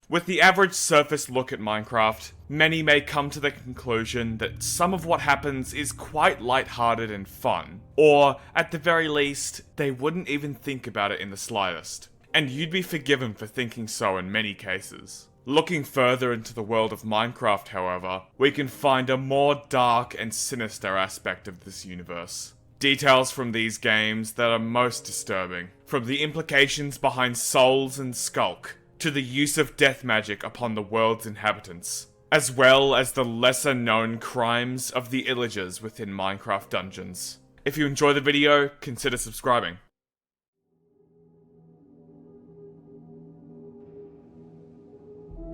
With the average surface look at Minecraft, many may come to the conclusion that some of what happens is quite lighthearted and fun, or, at the very least, they wouldn't even think about it in the slightest. And you'd be forgiven for thinking so in many cases. Looking further into the world of Minecraft, however, we can find a more dark and sinister aspect of this universe. Details from these games that are most disturbing, from the implications behind souls and skulk, to the use of death magic upon the world's inhabitants, as well as the lesser known crimes of the illagers within Minecraft dungeons. If you enjoy the video, consider subscribing.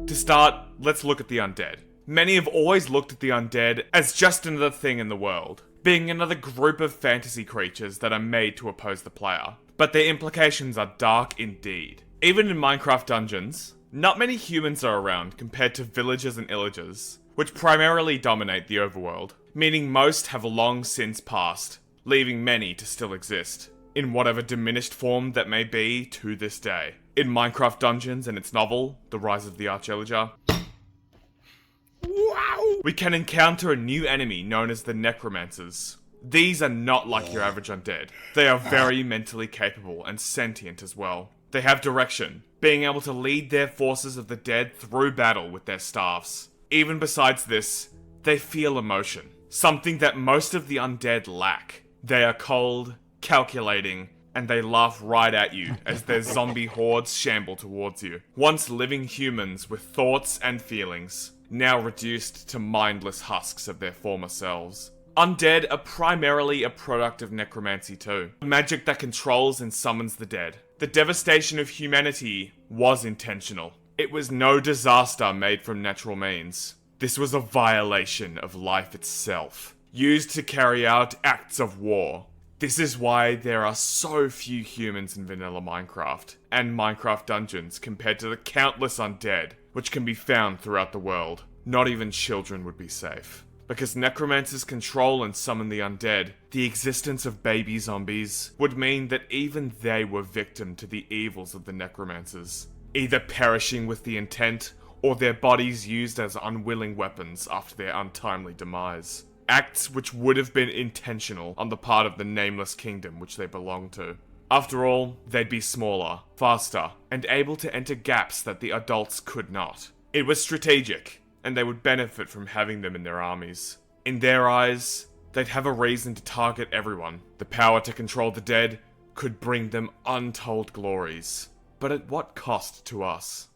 To start, let's look at the undead. Many have always looked at the undead as just another thing in the world, being another group of fantasy creatures that are made to oppose the player. But their implications are dark indeed. Even in Minecraft dungeons, not many humans are around compared to villagers and illagers, which primarily dominate the overworld, meaning most have long since passed, leaving many to still exist, in whatever diminished form that may be to this day. In Minecraft Dungeons and its novel, The Rise of the Arch-Illager, we can encounter a new enemy known as the Necromancers. These are not like your average undead. They are very mentally capable and sentient as well. They have direction, being able to lead their forces of the dead through battle with their staffs. Even besides this, they feel emotion, something that most of the undead lack. They are cold, calculating, and they laugh right at you as their zombie hordes shamble towards you. Once living humans with thoughts and feelings, now reduced to mindless husks of their former selves. Undead are primarily a product of necromancy too, magic that controls and summons the dead. The devastation of humanity was intentional. It was no disaster made from natural means. This was a violation of life itself, used to carry out acts of war. This is why there are so few humans in vanilla Minecraft and Minecraft dungeons compared to the countless undead which can be found throughout the world. Not even children would be safe. Because necromancers control and summon the undead, the existence of baby zombies would mean that even they were victim to the evils of the necromancers, either perishing with the intent or their bodies used as unwilling weapons after their untimely demise. Acts which would have been intentional on the part of the nameless kingdom which they belonged to. After all, they'd be smaller, faster, and able to enter gaps that the adults could not. It was strategic, and they would benefit from having them in their armies. In their eyes, they'd have a reason to target everyone. The power to control the dead could bring them untold glories. But at what cost to us?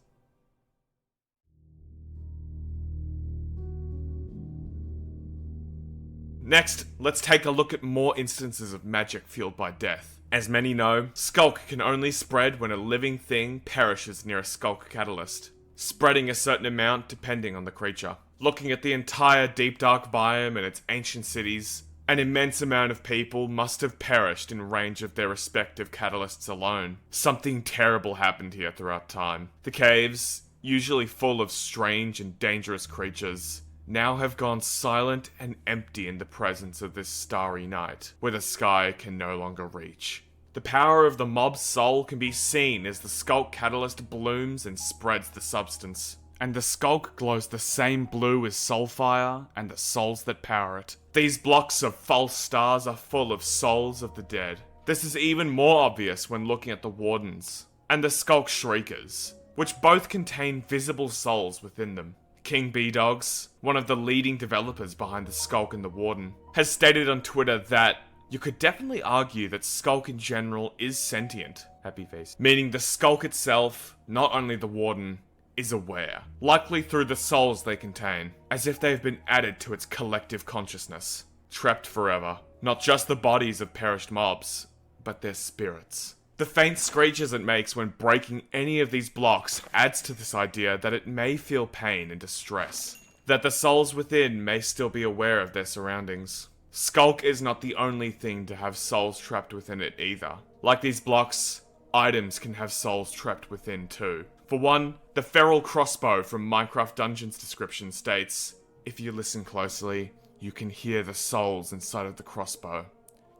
Next, let's take a look at more instances of magic fueled by death. As many know, skulk can only spread when a living thing perishes near a skulk catalyst, spreading a certain amount depending on the creature. Looking at the entire deep dark biome and its ancient cities, an immense amount of people must have perished in range of their respective catalysts alone. Something terrible happened here throughout time. The caves, usually full of strange and dangerous creatures, now have gone silent and empty in the presence of this starry night, where the sky can no longer reach. The power of the mob's soul can be seen as the skulk catalyst blooms and spreads the substance. And the skulk glows the same blue as soulfire and the souls that power it. These blocks of false stars are full of souls of the dead. This is even more obvious when looking at the wardens and the skulk shriekers, which both contain visible souls within them. King B-Dogs, one of the leading developers behind the Skulk and the Warden, has stated on Twitter that you could definitely argue that Skulk in general is sentient, happy face, meaning the Skulk itself, not only the Warden, is aware, likely through the souls they contain, as if they've been added to its collective consciousness, trapped forever. Not just the bodies of perished mobs, but their spirits. The faint screeches it makes when breaking any of these blocks adds to this idea that it may feel pain and distress, that the souls within may still be aware of their surroundings. Skulk is not the only thing to have souls trapped within it either. Like these blocks, items can have souls trapped within too. For one, the feral crossbow from Minecraft Dungeons description states, if you listen closely, you can hear the souls inside of the crossbow,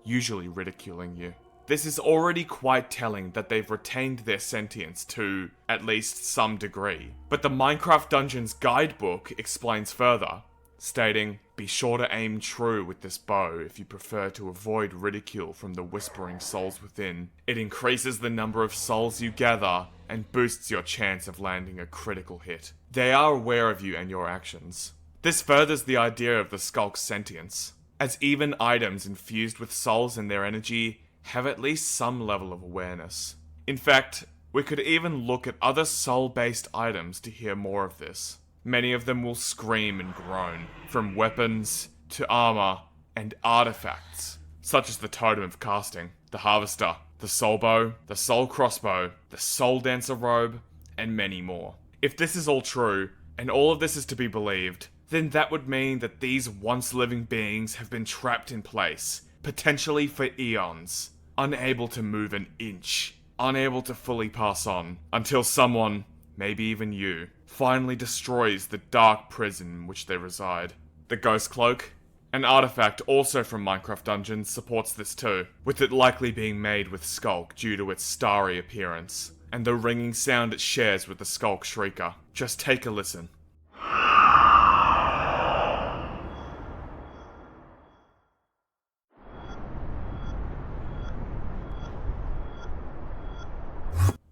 usually ridiculing you. This is already quite telling that they've retained their sentience to, at least, some degree. But the Minecraft Dungeons guidebook explains further, stating, "Be sure to aim true with this bow if you prefer to avoid ridicule from the whispering souls within. It increases the number of souls you gather and boosts your chance of landing a critical hit." They are aware of you and your actions. This furthers the idea of the Skulk's sentience, as even items infused with souls and their energy have at least some level of awareness. In fact, we could even look at other soul-based items to hear more of this. Many of them will scream and groan, from weapons to armor and artifacts, such as the Totem of Casting, the Harvester, the Soul Bow, the Soul Crossbow, the Soul Dancer Robe, and many more. If this is all true, and all of this is to be believed, then that would mean that these once living beings have been trapped in place, potentially for eons, unable to move an inch, unable to fully pass on, until someone, maybe even you, finally destroys the dark prison in which they reside. The Ghost Cloak, an artifact also from Minecraft Dungeons, supports this too, with it likely being made with Skulk due to its starry appearance, and the ringing sound it shares with the Skulk Shrieker. Just take a listen.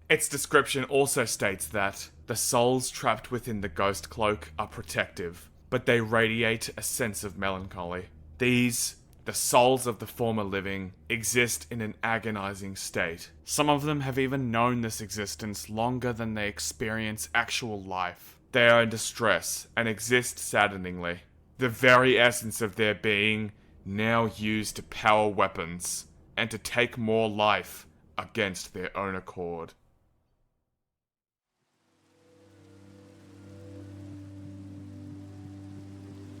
Its description also states that the souls trapped within the Ghost Cloak are protective, but they radiate a sense of melancholy. These, the souls of the former living, exist in an agonizing state. Some of them have even known this existence longer than they experience actual life. They are in distress and exist saddeningly. The very essence of their being now used to power weapons and to take more life against their own accord.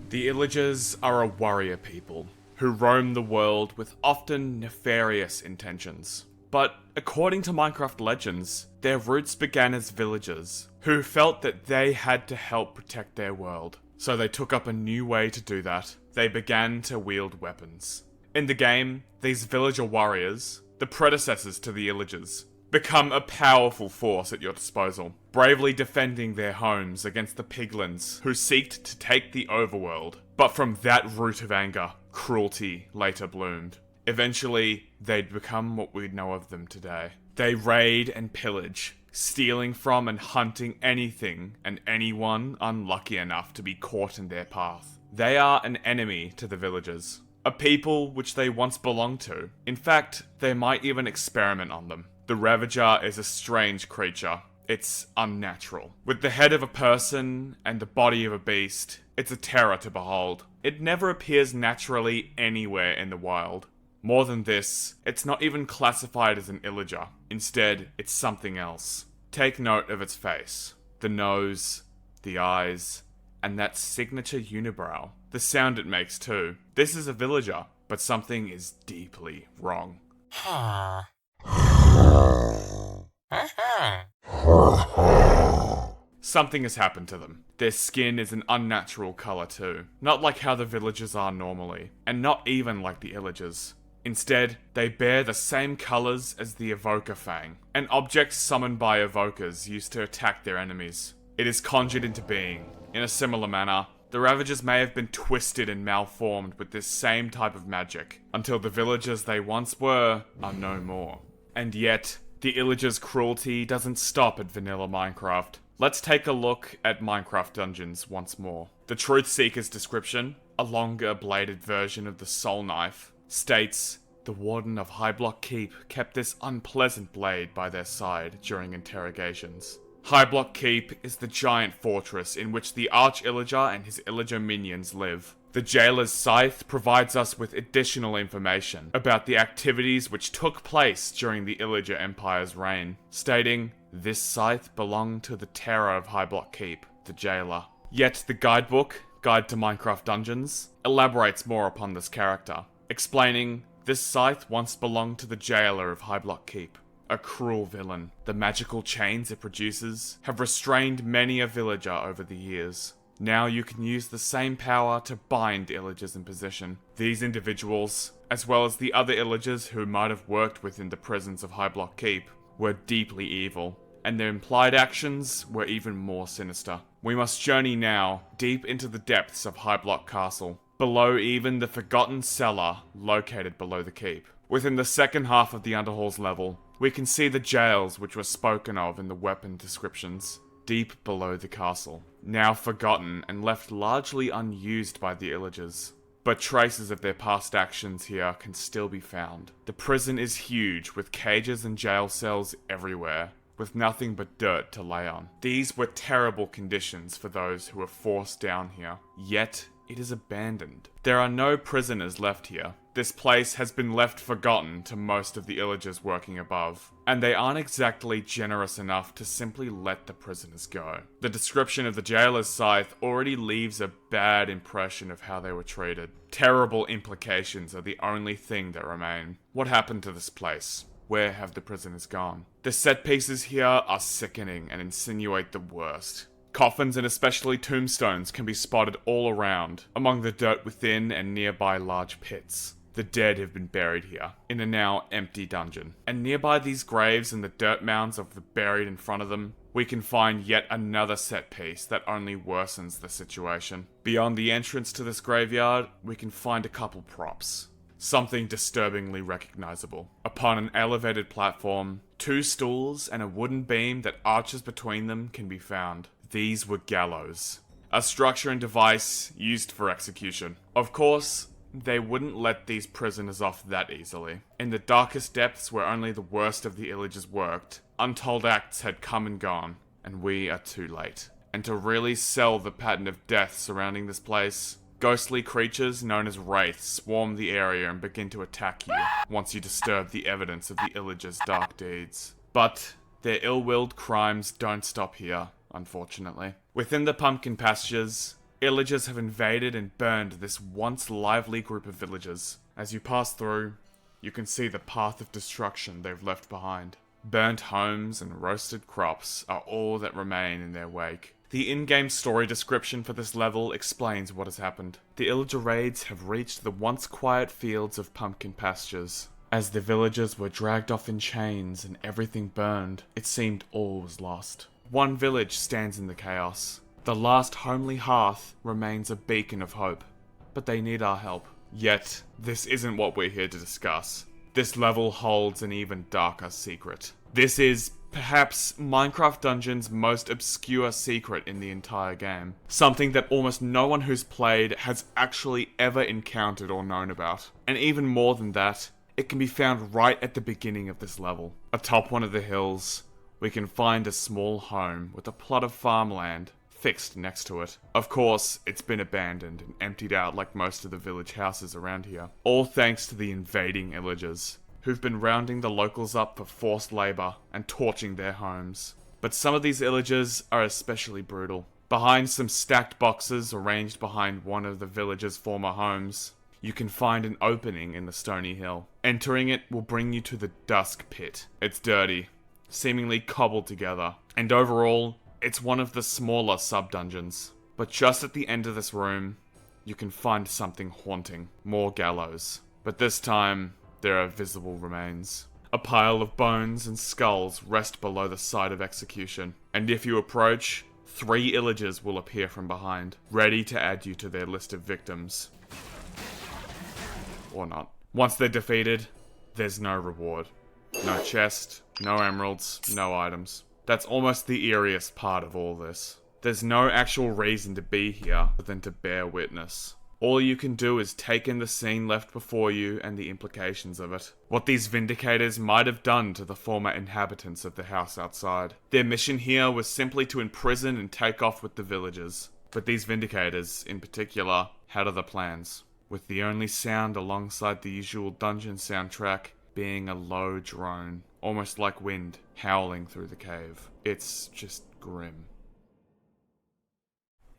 The Illagers are a warrior people who roam the world with often nefarious intentions. But according to Minecraft legends, their roots began as villagers who felt that they had to help protect their world. So they took up a new way to do that. They began to wield weapons. In the game, these villager warriors, the predecessors to the Illagers, become a powerful force at your disposal, bravely defending their homes against the piglins who seeked to take the overworld. But from that root of anger, cruelty later bloomed. Eventually, they'd become what we know of them today. They raid and pillage, stealing from and hunting anything and anyone unlucky enough to be caught in their path. They are an enemy to the villagers, a people which they once belonged to. In fact, they might even experiment on them. The Ravager is a strange creature. It's unnatural. With the head of a person and the body of a beast, it's a terror to behold. It never appears naturally anywhere in the wild. More than this, it's not even classified as an Illager. Instead, it's something else. Take note of its face. The nose, the eyes, and that signature unibrow. The sound it makes too. This is a villager, but something is deeply wrong. Something has happened to them. Their skin is an unnatural color too. Not like how the villagers are normally, and not even like the Illagers. Instead, they bear the same colors as the Evoker Fang, an object summoned by evokers used to attack their enemies. It is conjured into being. In a similar manner, the Ravagers may have been twisted and malformed with this same type of magic, until the villagers they once were are no more. And yet, the Illagers' cruelty doesn't stop at vanilla Minecraft. Let's take a look at Minecraft Dungeons once more. The Truth Seeker's description, a longer bladed version of the Soul Knife, states, "The Warden of High Block Keep kept this unpleasant blade by their side during interrogations." High Block Keep is the giant fortress in which the Arch-Illager and his Illager minions live. The Jailer's Scythe provides us with additional information about the activities which took place during the Illager Empire's reign, stating, "This scythe belonged to the terror of High Block Keep, the Jailer." Yet the guidebook, Guide to Minecraft Dungeons, elaborates more upon this character, explaining, "This scythe once belonged to the Jailer of High Block Keep, a cruel villain. The magical chains it produces have restrained many a villager over the years. Now you can use the same power to bind Illagers in position. These individuals, as well as the other Illagers who might have worked within the prisons of High Block Keep, were deeply evil, and their implied actions were even more sinister. We must journey now deep into the depths of High Block Castle, below even the forgotten cellar located below the keep. Within the second half of the Underhall's level, we can see the jails which were spoken of in the weapon descriptions, deep below the castle, now forgotten and left largely unused by the Illagers. But traces of their past actions here can still be found. The prison is huge, with cages and jail cells everywhere, with nothing but dirt to lay on. These were terrible conditions for those who were forced down here, yet it is abandoned. There are no prisoners left here. This place has been left forgotten to most of the Illagers working above, and they aren't exactly generous enough to simply let the prisoners go. The description of the jailer's scythe already leaves a bad impression of how they were treated. Terrible implications are the only thing that remain. What happened to this place? Where have the prisoners gone? The set pieces here are sickening and insinuate the worst. Coffins and especially tombstones can be spotted all around, among the dirt within and nearby large pits. The dead have been buried here, in a now empty dungeon. And nearby these graves and the dirt mounds of the buried in front of them, we can find yet another set piece that only worsens the situation. Beyond the entrance to this graveyard, we can find a couple props. Something disturbingly recognizable. Upon an elevated platform, 2 stools and a wooden beam that arches between them can be found. These were gallows, a structure and device used for execution. Of course, they wouldn't let these prisoners off that easily. In the darkest depths where only the worst of the Illagers worked, untold acts had come and gone, and we are too late. And to really sell the pattern of death surrounding this place, ghostly creatures known as wraiths swarm the area and begin to attack you once you disturb the evidence of the Illagers' dark deeds. But their ill-willed crimes don't stop here, unfortunately. Within the pumpkin pastures, Illagers have invaded and burned this once lively group of villagers. As you pass through, you can see the path of destruction they've left behind. Burnt homes and roasted crops are all that remain in their wake. The in-game story description for this level explains what has happened. The Illager raids have reached the once quiet fields of pumpkin pastures. As the villagers were dragged off in chains and everything burned, it seemed all was lost. One village stands in the chaos. The last homely hearth remains a beacon of hope, but they need our help. Yet, this isn't what we're here to discuss. This level holds an even darker secret. This is, perhaps, Minecraft Dungeon's most obscure secret in the entire game. Something that almost no one who's played has actually ever encountered or known about. And even more than that, it can be found right at the beginning of this level. Atop one of the hills, we can find a small home with a plot of farmland fixed next to it. Of course, it's been abandoned and emptied out like most of the village houses around here. All thanks to the invading Illagers, who've been rounding the locals up for forced labor and torching their homes. But some of these Illagers are especially brutal. Behind some stacked boxes arranged behind one of the villagers' former homes, you can find an opening in the stony hill. Entering it will bring you to the Dusk Pit. It's dirty, seemingly cobbled together, and overall, it's one of the smaller sub-dungeons. But just at the end of this room, you can find something haunting. More gallows. But this time, there are visible remains. A pile of bones and skulls rest below the site of execution. And if you approach, 3 Illagers will appear from behind, ready to add you to their list of victims. Or not. Once they're defeated, there's no reward. No chest, no emeralds, no items. That's almost the eeriest part of all this. There's no actual reason to be here than to bear witness. All you can do is take in the scene left before you and the implications of it. What these Vindicators might have done to the former inhabitants of the house outside. Their mission here was simply to imprison and take off with the villagers. But these Vindicators, in particular, had other plans. With the only sound alongside the usual dungeon soundtrack being a low drone, almost like wind, howling through the cave. It's just grim.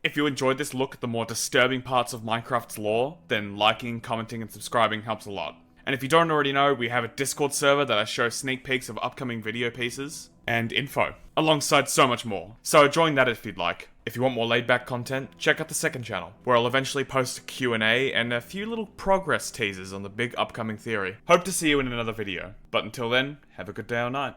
If you enjoyed this look at the more disturbing parts of Minecraft's lore, then liking, commenting, and subscribing helps a lot. And if you don't already know, we have a Discord server that I show sneak peeks of upcoming video pieces and info, alongside so much more. So join that if you'd like. If you want more laid-back content, check out the second channel, where I'll eventually post a Q&A and a few little progress teasers on the big upcoming theory. Hope to see you in another video, but until then, have a good day or night.